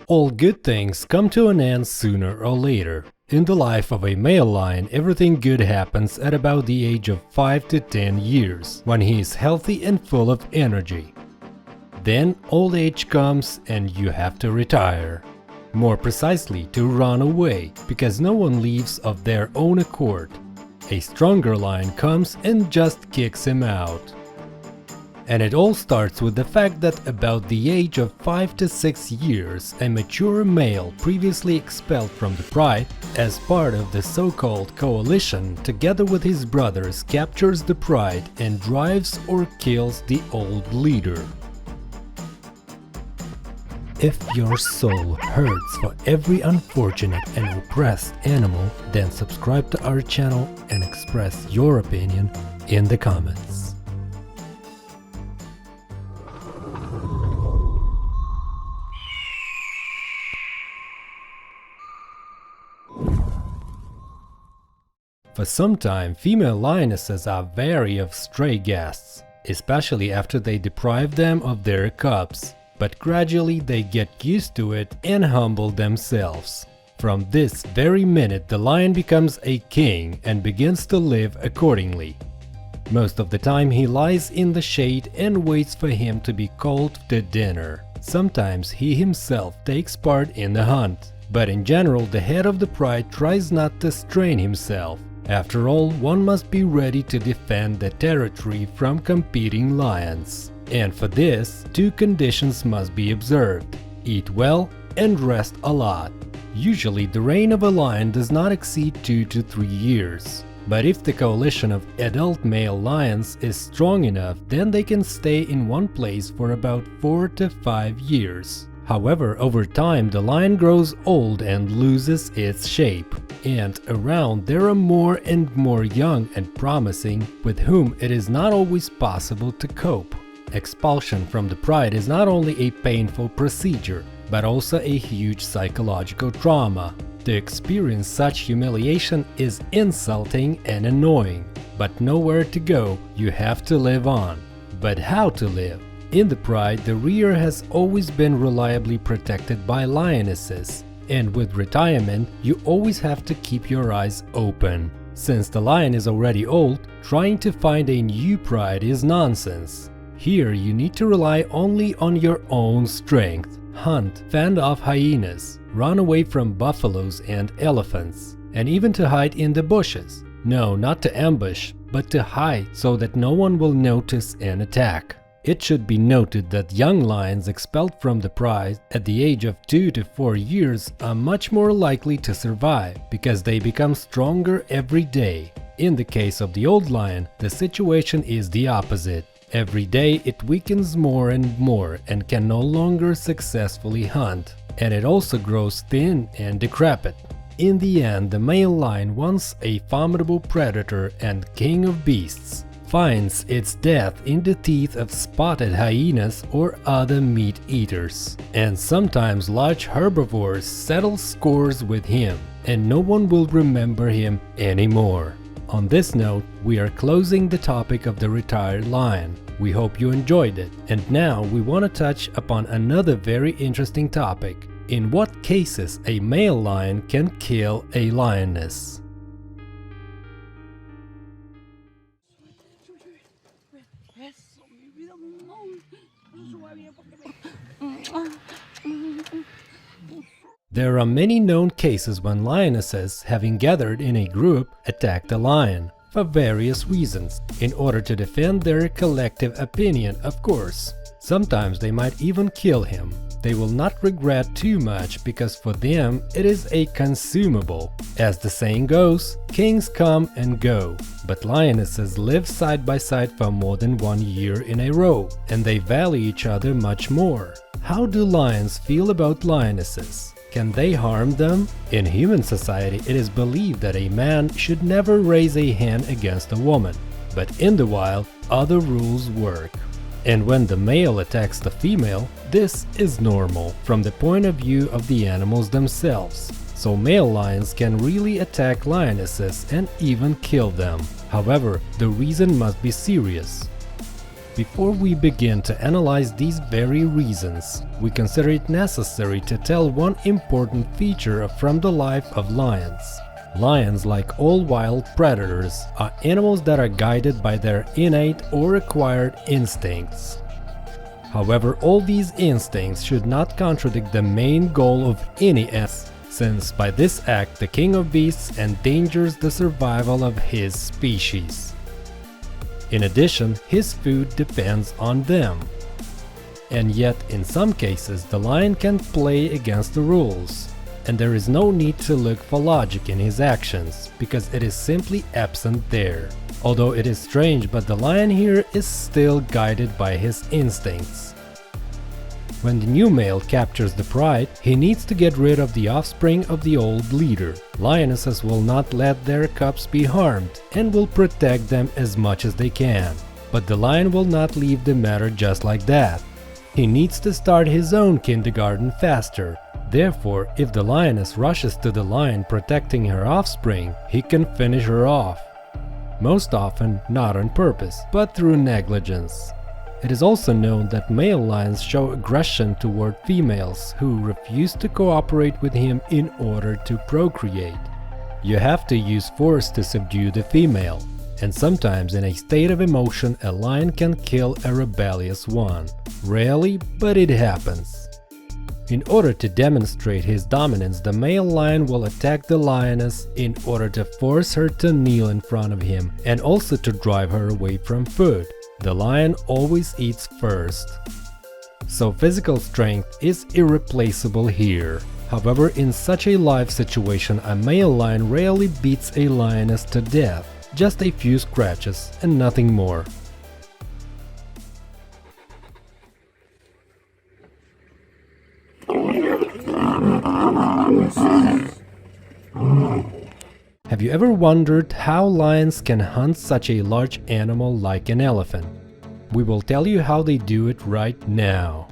All good things come to an end sooner or later. In the life of a male lion, everything good happens at about the age of 5 to 10 years, when he is healthy and full of energy. Then old age comes and you have to retire. More precisely, to run away, because no one leaves of their own accord. A stronger lion comes and just kicks him out. And it all starts with the fact that about the age of 5 to 6 years, a mature male previously expelled from the pride, as part of the so-called coalition, together with his brothers, captures the pride and drives or kills the old leader. If your soul hurts for every unfortunate and oppressed animal, then subscribe to our channel and express your opinion in the comments. For some time, female lionesses are wary of stray guests, especially after they deprive them of their cubs. But gradually they get used to it and humble themselves. From this very minute, the lion becomes a king and begins to live accordingly. Most of the time he lies in the shade and waits for him to be called to dinner. Sometimes he himself takes part in the hunt, but in general the head of the pride tries not to strain himself. After all, one must be ready to defend the territory from competing lions. And for this, two conditions must be observed: eat well and rest a lot. Usually the reign of a lion does not exceed 2 to 3 years. But if the coalition of adult male lions is strong enough, then they can stay in one place for about 4 to 5 years. However, over time the lion grows old and loses its shape. And around there are more and more young and promising, with whom it is not always possible to cope. Expulsion from the pride is not only a painful procedure, but also a huge psychological trauma. To experience such humiliation is insulting and annoying. But nowhere to go, you have to live on. But how to live? In the pride, the rear has always been reliably protected by lionesses. And with retirement, you always have to keep your eyes open. Since the lion is already old, trying to find a new pride is nonsense. Here you need to rely only on your own strength. Hunt, fend off hyenas, run away from buffaloes and elephants, and even to hide in the bushes. No, not to ambush, but to hide so that no one will notice and attack. It should be noted that young lions expelled from the pride at the age of 2 to 4 years are much more likely to survive, because they become stronger every day. In the case of the old lion, the situation is the opposite. Every day it weakens more and more and can no longer successfully hunt. And it also grows thin and decrepit. In the end, the male lion, once a formidable predator and king of beasts, finds its death in the teeth of spotted hyenas or other meat eaters. And sometimes large herbivores settle scores with him, and no one will remember him anymore. On this note, we are closing the topic of the retired lion. We hope you enjoyed it. And now we want to touch upon another very interesting topic: in what cases a male lion can kill a lioness. There are many known cases when lionesses, having gathered in a group, attacked a lion, for various reasons, in order to defend their collective opinion, of course. Sometimes they might even kill him. They will not regret too much, because for them it is a consumable. As the saying goes, kings come and go, but lionesses live side by side for more than 1 year in a row, and they value each other much more. How do lions feel about lionesses? Can they harm them? In human society, it is believed that a man should never raise a hand against a woman, but in the wild, other rules work. And when the male attacks the female, this is normal from the point of view of the animals themselves. So male lions can really attack lionesses and even kill them. However, the reason must be serious. Before we begin to analyze these very reasons, we consider it necessary to tell one important feature from the life of lions. Lions, like all wild predators, are animals that are guided by their innate or acquired instincts. However, all these instincts should not contradict the main goal of any animal, since by this act the king of beasts endangers the survival of his species. In addition, his food depends on them. And yet, in some cases, the lion can play against the rules, and there is no need to look for logic in his actions, because it is simply absent there. Although it is strange, but the lion here is still guided by his instincts. When the new male captures the pride, he needs to get rid of the offspring of the old leader. Lionesses will not let their cubs be harmed and will protect them as much as they can. But the lion will not leave the matter just like that. He needs to start his own kindergarten faster. Therefore, if the lioness rushes to the lion protecting her offspring, he can finish her off. Most often not on purpose, but through negligence. It is also known that male lions show aggression toward females who refuse to cooperate with him in order to procreate. You have to use force to subdue the female, and sometimes in a state of emotion a lion can kill a rebellious one. Rarely, but it happens. In order to demonstrate his dominance, the male lion will attack the lioness in order to force her to kneel in front of him and also to drive her away from food. The lion always eats first. So physical strength is irreplaceable here. However, in such a life situation, a male lion rarely beats a lioness to death, just a few scratches and nothing more. Have you ever wondered how lions can hunt such a large animal like an elephant? We will tell you how they do it right now.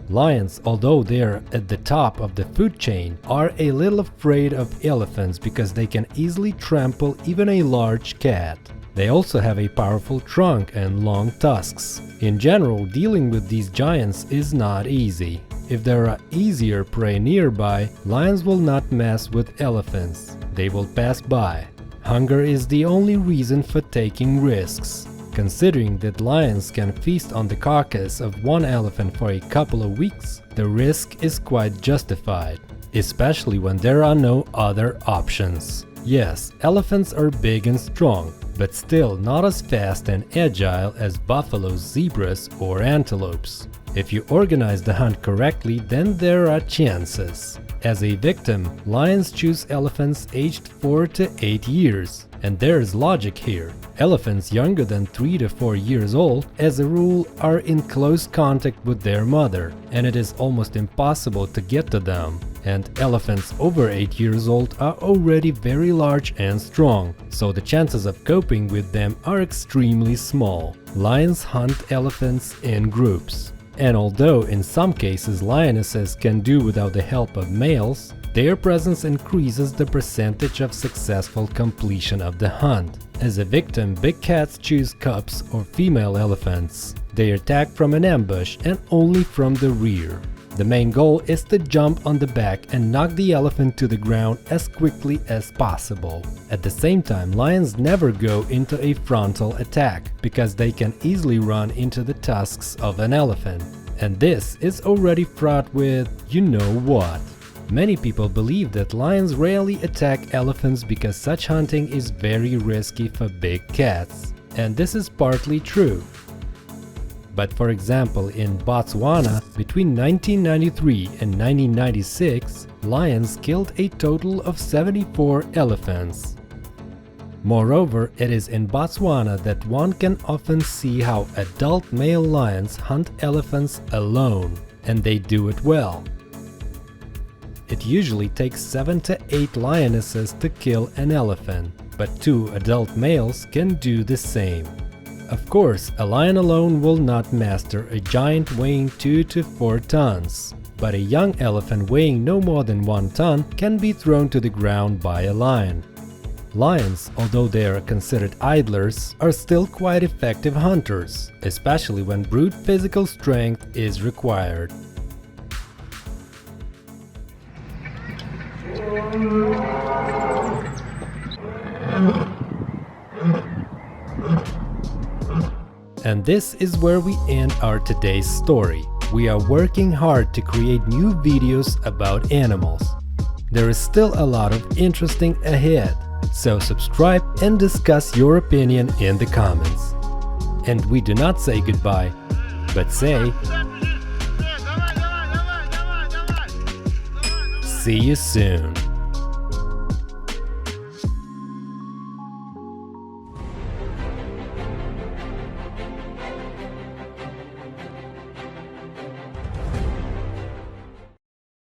Lions, although they're at the top of the food chain, are a little afraid of elephants because they can easily trample even a large cat. They also have a powerful trunk and long tusks. In general, dealing with these giants is not easy. If there are easier prey nearby, lions will not mess with elephants. They will pass by. Hunger is the only reason for taking risks. Considering that lions can feast on the carcass of one elephant for a couple of weeks, the risk is quite justified, especially when there are no other options. Yes, elephants are big and strong, but still not as fast and agile as buffaloes, zebras, or antelopes. If you organize the hunt correctly, then there are chances. As a victim, lions choose elephants aged 4 to 8 years. And there is logic here. Elephants younger than 3 to 4 years old, as a rule, are in close contact with their mother, and it is almost impossible to get to them. And elephants over 8 years old are already very large and strong, so the chances of coping with them are extremely small. Lions hunt elephants in groups. And although in some cases lionesses can do without the help of males, their presence increases the percentage of successful completion of the hunt. As a victim, big cats choose cubs or female elephants. They attack from an ambush and only from the rear. The main goal is to jump on the back and knock the elephant to the ground as quickly as possible. At the same time, lions never go into a frontal attack, because they can easily run into the tusks of an elephant. And this is already fraught with you know what. Many people believe that lions rarely attack elephants because such hunting is very risky for big cats. And this is partly true. But for example, in Botswana, between 1993 and 1996, lions killed a total of 74 elephants. Moreover, it is in Botswana that one can often see how adult male lions hunt elephants alone, and they do it well. It usually takes 7 to 8 lionesses to kill an elephant, but 2 adult males can do the same. Of course, a lion alone will not master a giant weighing 2 to 4 tons, but a young elephant weighing no more than 1 ton can be thrown to the ground by a lion. Lions, although they are considered idlers, are still quite effective hunters, especially when brute physical strength is required. And this is where we end our today's story. We are working hard to create new videos about animals. There is still a lot of interesting ahead, so subscribe and discuss your opinion in the comments. And we do not say goodbye, but say see you soon.